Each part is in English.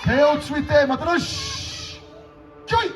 手をついてまたなしちょい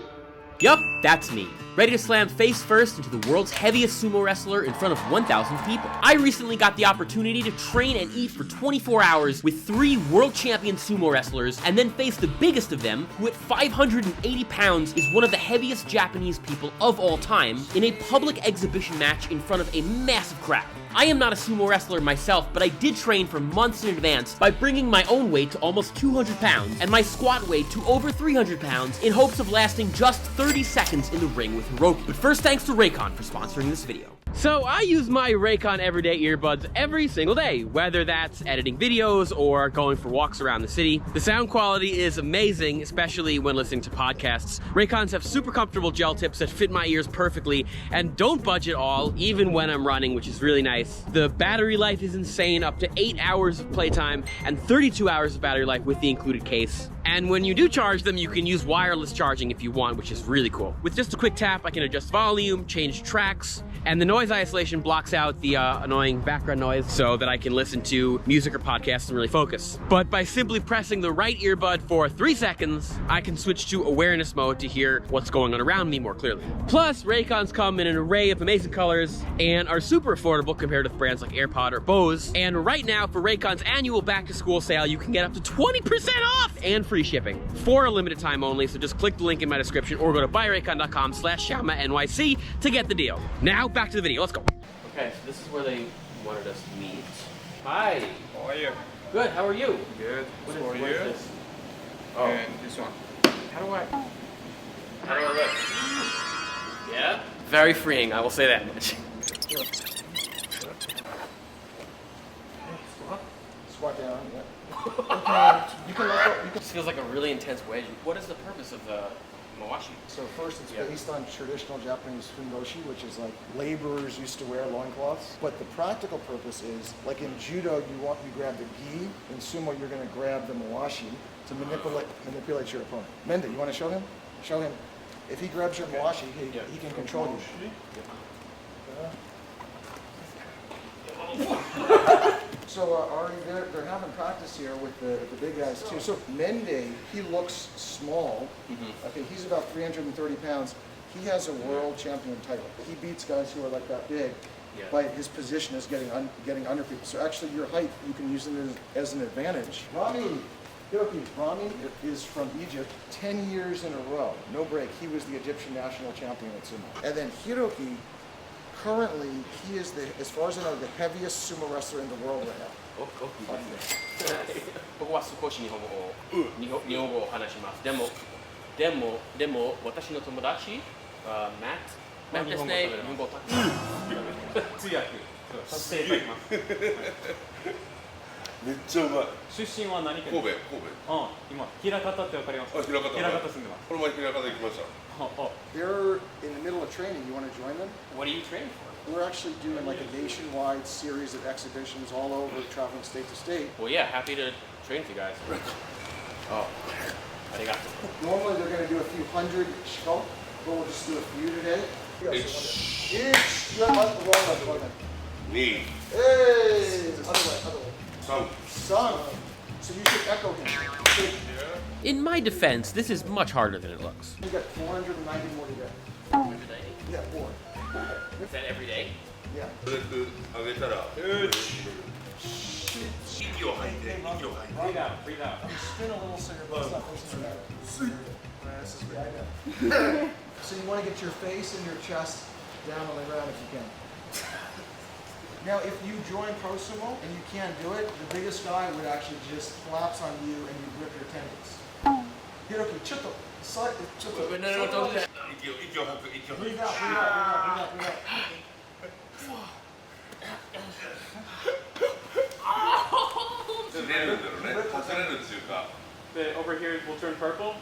Yup, that's me. Ready to slam face first into the world's heaviest sumo wrestler in front of 1,000 people. I recently got the opportunity to train and eat for 24 hours with 3 world champion sumo wrestlers, and then face the biggest of them, who at 580 pounds is one of the heaviest Japanese people of all time, in a public exhibition match in front of a massive crowd. I am not a sumo wrestler myself, but I did train for months in advance by bringing my own weight to almost 200 pounds and my squat weight to over 300 pounds in hopes of lasting just 30 seconds in the ring with Hiroki. But first, thanks to Raycon for sponsoring this video. So I use my Raycon everyday earbuds every single day, whether that's editing videos or going for walks around the city. The sound quality is amazing, especially when listening to podcasts. Raycons have super comfortable gel tips that fit my ears perfectly and don't budge at all, even when I'm running, which is really nice. The battery life is insane, up to 8 hours of playtime and 32 hours of battery life with the included case. And when you do charge them, you can use wireless charging if you want, which is really cool. With just a quick tap, I can adjust volume, change tracks, and the noise isolation blocks out the annoying background noise so that I can listen to music or podcasts and really focus. But by simply pressing the right earbud for 3 seconds, I can switch to awareness mode to hear what's going on around me more clearly. Plus, Raycons come in an array of amazing colors and are super affordable compared with brands like AirPod or Bose. And right now, for Raycon's annual back-to-school sale, you can get up to 20% off and free shipping for a limited time only. So just click the link in my description or go to buyraycon.com/Xiaomanyc to get the deal. Now, back to the video. Let's go. Okay, so this is where they wanted us to meet. Hi. How are you? Good. How are you? Good. What For is you? this? Oh. And this one. How do I look? Yeah. Very freeing. I will say that much. Squat down, yeah. You can let go. This feels like a really intense wedge. What is the purpose of the mawashi? So first, it's based on traditional Japanese funboshi, which is like laborers used to wear loincloths. But the practical purpose is, like in judo, you grab the gi. In sumo, you're going to grab the mawashi to manipulate your opponent. Mende, you want to show him? Show him. If he grabs your mawashi, he can control you. So Ari, they're having practice here with the big guys too. So Mende, he looks small. Okay, he's about 330 pounds. He has a world champion title. He beats guys who are like that big. Yeah. By his position as getting under people. So actually, your height, you can use it as an advantage. Rami is from Egypt. 10 years in a row, no break. He was the Egyptian national champion at sumo. And then Hiroki. Currently, he is as far as I know, the heaviest sumo wrestler in the world right now. 僕は少し日本語を話します。でも私の友達、マットですね。日本語を通訳させていただきます。めっちゃうまい。出身は何県？神戸。今枚方ってわかりますか？枚方住んでます。この前枚方行きました。They're in the middle of training. You want to join them? What are you training for? We're actually doing like a nationwide series of exhibitions all over, traveling state to state. Well, yeah, happy to train with you guys. Oh, arigato. Normally they're going to do a few hundred shiko, but we'll just do a few today. Knee. Hey! Other way. Son. So you should echo him. In my defense, this is much harder than it looks. You got 490 more to go. 490? Yeah, 4. Is that every day? Yeah. 上げたら。息を吐いて。Breathe out. Spin a little so your butt's not pushing out. So you want to get your face and your chest down on the ground if you can. Now, if you join Pro Sumo and you can't do it, the biggest guy would actually just collapse on you and you grip your tendons. Hiroki, chutto. No, don't do that. 息を吐く。Breathe out. ずれるんだろうね。外れるっていうか。で over here will turn purple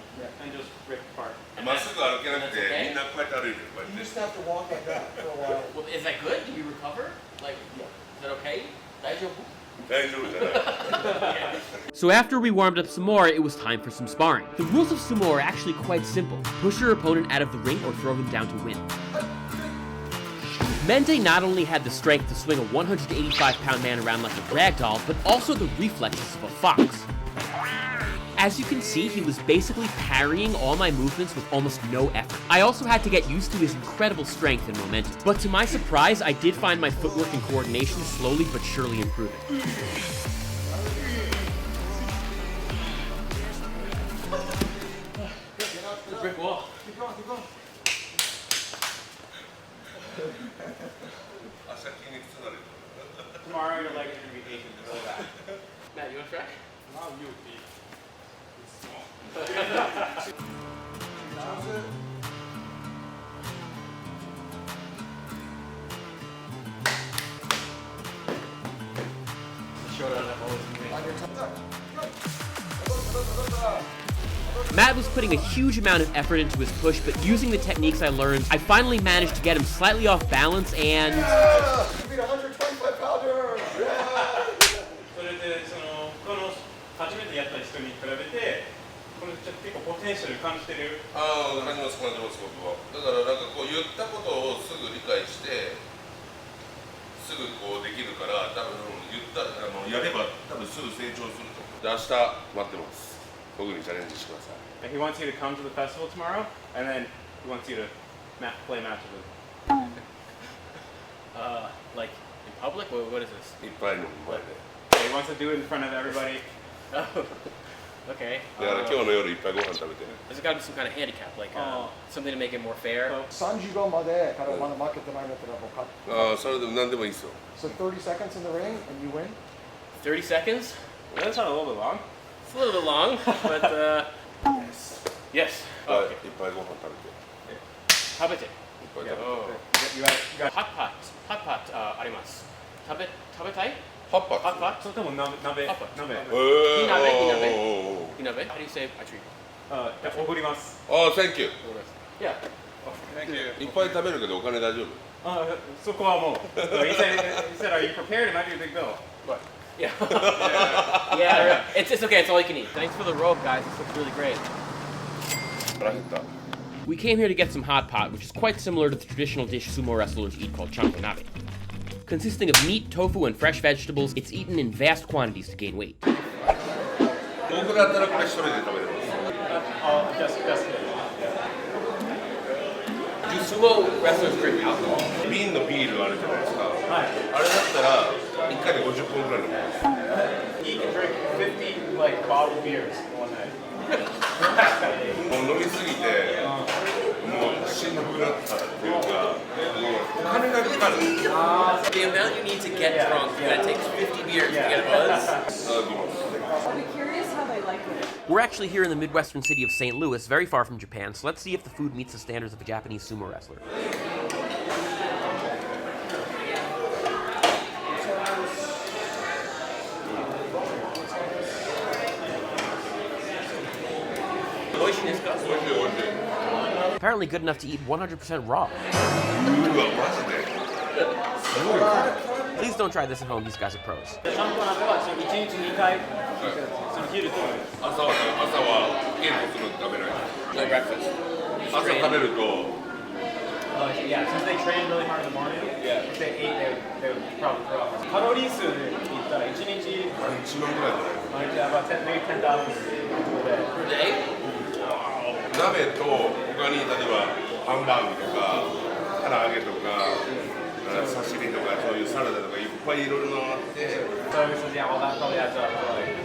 and just rip apart. まっすぐ歩けなくてみんなこうやって歩いてる。You used to have to walk like that for a while. Well, is that good? Do you recover? Like, is that okay? 大丈夫? 大丈夫じゃない。 So after we warmed up some more, it was time for some sparring. The rules of sumo are actually quite simple. Push your opponent out of the ring or throw him down to win. Mende not only had the strength to swing a 185-pound man around like a ragdoll, but also the reflexes of a fox. As you can see, he was basically parrying all my movements with almost no effort. I also had to get used to his incredible strength and momentum. But to my surprise, I did find my footwork and coordination slowly but surely improving. Brick wall. Keep going, keep going. Tomorrow your legs are going to be aching really bad. Matt, you want to try? Now you'll be. Matt was putting a huge amount of effort into his push, but using the techniques I learned, I finally managed to get him slightly off balance and... Yeah! You beat a 125-pounder! Yeah! それでこの初めてやった人に比べてこれちょっと結構ポテンシャル感じてる。ああ、感じます僕は。だからなんかこう言ったことをすぐ理解してすぐこうできるから多分言ったやれば多分すぐ成長すると思う。明日待ってます。僕にチャレンジしてください。And he wants you to come to the festival tomorrow, and then he wants you to play matches with him. like, in public? What is this? いっぱいの前で。 He wants to do it in front of everybody. Oh, okay. だから今日の夜いっぱいご飯食べて。There's got to be some kind of handicap, like something to make it more fair. 35までからまだ負けてないんだったらもう勝って。ああ、それでも何でもいいですよ。So 30 seconds in the ring and you win? 30 seconds? That sounds a little bit long. It's a little bit long, but yes. はい、 Okay. いっぱいご飯食べて。 Habete. いっぱい食べて。 Oh. You got Hot pot. Hot pot, arimasu. Tabetai? Hot pot. Hot pot? それとも鍋。Hot pot. 鍋。Inabe? How do you say I treat? おごります。ああ、Thank you。 Yeah. Thank you. いっぱい食べるけどお金大丈夫？そこはもう。He said, are you prepared? It might be a big bill. What? Yeah. Yeah, it's okay, it's all you can eat. Thanks for the rope, guys. This looks really great. 腹減った。 We came here to get some hot pot, which is quite similar to the traditional dish sumo wrestlers eat called chanko-nabe. Consisting of meat, tofu, and fresh vegetables, it's eaten in vast quantities to gain weight. 僕だったらこれ一人で食べれます。 Do sumo wrestlers drink alcohol? 瓶のビールあるじゃないですか。あれだったら1回で50本ぐらい飲みます。 He can drink 50 like bottled beers in one night. もう飲みすぎて、もうしんどくなったっていうか、もうお金がかかる。The amount you need to get drunk, that takes 50 beers to get a buzz. I'll be curious how they like it. We're actually here in the midwestern city of St. Louis, very far from Japan, so let's see if the food meets the standards of a Japanese sumo wrestler. Apparently good enough to eat 100% raw. Please don't try this at home, these guys are pros. ちゃんと鍋は1日2回、その昼と朝はゲームするの食べない。 No breakfast. 朝食べると yeah, since they train really hard in the morning, if they ate, they would probably throw up. カロリー数で言ったら1日1万ぐらいじゃない。 about 10, maybe 10,000 Per day? 鍋と他に例えばハンバーグとか唐揚げとか刺身とかそういうサラダとかいっぱいいろいろあって。 So he says, yeah, well that probably adds up to like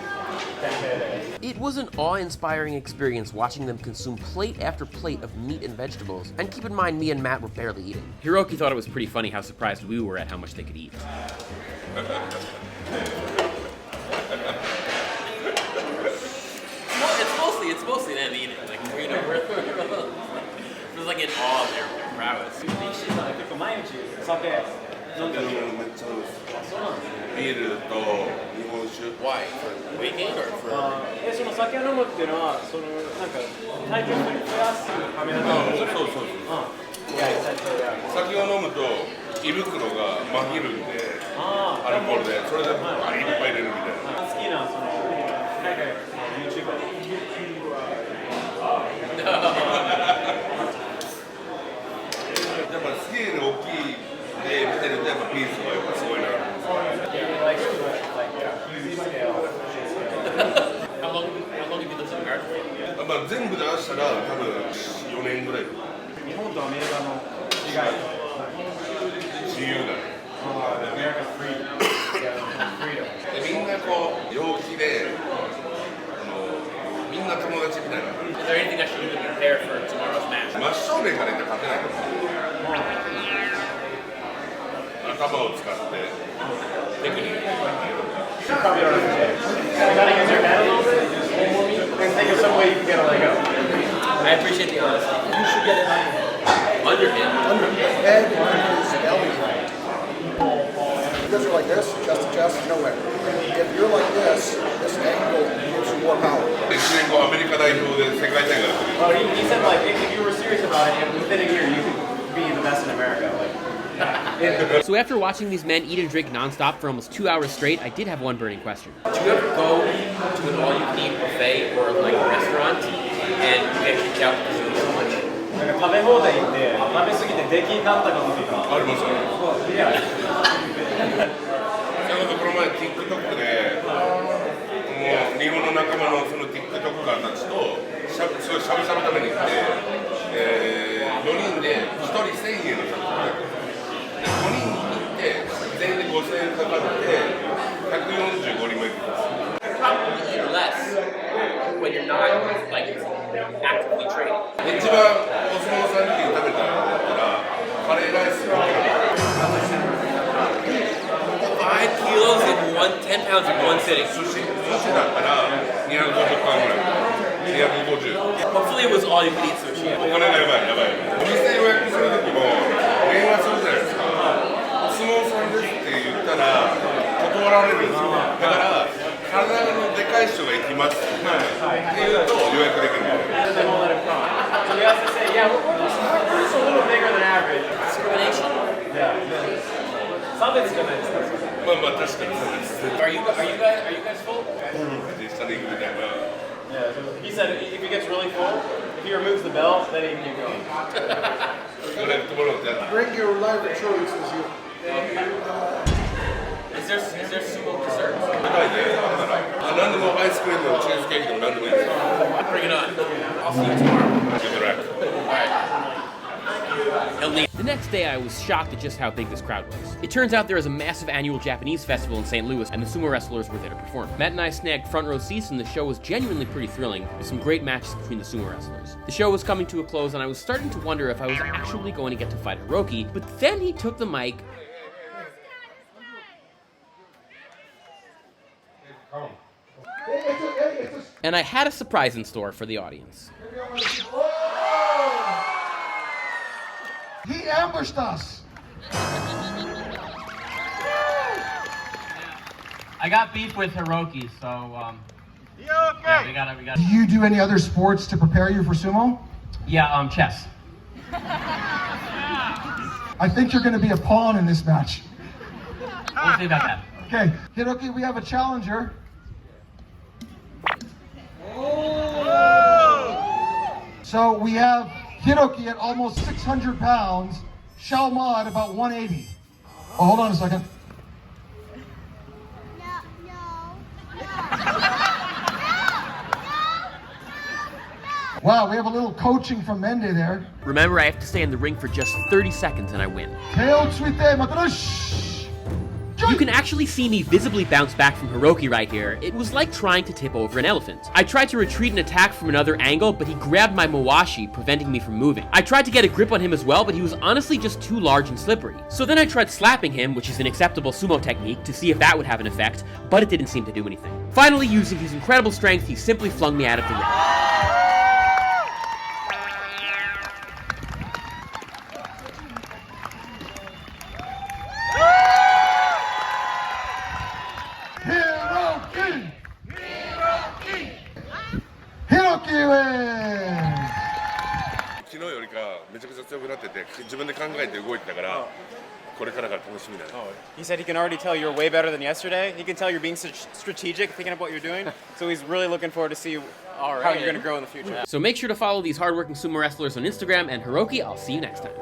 10K a day. It was an awe-inspiring experience watching them consume plate after plate of meat and vegetables. And keep in mind, me and Matt were barely eating. Hiroki thought it was pretty funny how surprised we were at how much they could eat. It's mostly them eating. Like, you know, we're like in awe of their prowess. 結構毎日酒飲んでる。めっちゃ飲むビールと日本酒。 Why? For weight gain or for? その酒を飲むっていうのはそのなんか体重を増やすための。そう。酒を飲むと胃袋がまひるんで、アルコールでそれでバリいっぱい入れるみたいな。好きなそのなんか YouTuber。やっぱスケール大きいで見てるとやっぱピースがやっぱすごいな。 How long have you lived まあ全部で合わせたら多分4年ぐらい。日本とアメリカの違い。自由だね。アメリカフリー。でみんなこう陽気で、みんな友達みたいな。Is there anything I should do to prepare for tomorrow's match? 真正面からいったら勝てないから。頭を使ってテクニック。Probably don't understand. You gotta use your head a little bit. And think of some way you can get a leg up. I appreciate the honesty. You should get it Under him. under his head, under his belly. You guys are like this, chest to chest, no way. If you're like this angle gives you more power. 1年後アメリカ代表で世界大会が来る。 Oh, he said like if you were serious about it, within a year you could be the best in America. So after watching these men eat and drink nonstop for almost 2 hours straight, I did have one burning question. Do you ever go to an all-you-can-eat buffet or like a restaurant and you get kicked out because you eat so much? なんか食べ放題行って食べ過ぎて出禁になったこととか。ありますあります。いや。それこそこの前 TikTok でもう日本の仲間のその TikToker たちとしゃぶ食べに行って、4人で1人1000円の食べた。5人行って全員で5000円かかって145人前行きます。 Probably eat less when you're not like actively training. 一番お相撲さんに食べたんだったらカレーライス5 5 kilos in 10 pounds in one sitting. 寿司だったら250パンぐらい250。 Hopefully it was all you could eat sushi. お金がやばいやばい。お店予約するときも電話するじゃないですか。お相撲さんですって言ったら断られるんですよ。だから体のでかい人が行きますって言うと予約できる。 And they won't let him come. So we have to say, yeah, we're just a little bigger than average. Discrimination. Yeah. Some discrimination. まあまあ確かにそうです。 Are you guys full? 実際に行くみたいな。 Yeah. So he said if he gets really full, if he removes the belt, then he can keep going. Bring your live choices. Is there sumo dessert? 高いね。何でもアイスクリームのチーズケーキでも何でもいいです。 Bring it on. I'll see you tomorrow. Good luck. The next day, I was shocked at just how big this crowd was. It turns out there is a massive annual Japanese festival in St. Louis, and the sumo wrestlers were there to perform. Matt and I snagged front row seats, and the show was genuinely pretty thrilling, with some great matches between the sumo wrestlers. The show was coming to a close, and I was starting to wonder if I was actually going to get to fight Hiroki, but then he took the mic and I had a surprise in store for the audience. He ambushed us. I got beef with Hiroki, so, yeah, we gotta. Do you do any other sports to prepare you for sumo? Yeah, chess. I think you're going to be a pawn in this match. We'll see about that. Okay, Hiroki, we have a challenger. So we have Hiroki at almost 600 pounds, Xiaomanyc at about 180. Oh, hold on a second. Wow, we have a little coaching from Mende there. Remember, I have to stay in the ring for just 30 seconds and I win. You can actually see me visibly bounce back from Hiroki right here. It was like trying to tip over an elephant. I tried to retreat an attack from another angle, but he grabbed my mawashi, preventing me from moving. I tried to get a grip on him as well, but he was honestly just too large and slippery. So then I tried slapping him, which is an acceptable sumo technique, to see if that would have an effect, but it didn't seem to do anything. Finally, using his incredible strength, he simply flung me out of the ring. Hiroki wins! 昨日よりかめちゃくちゃ強くなってて自分で考えて動いてたからこれからが楽しみだね。 He said he can already tell you're way better than yesterday. He can tell you're being strategic, thinking about what you're doing. So he's really looking forward to see how you're going to grow in the future. So make sure to follow these hardworking sumo wrestlers on Instagram, and Hiroki, I'll see you next time.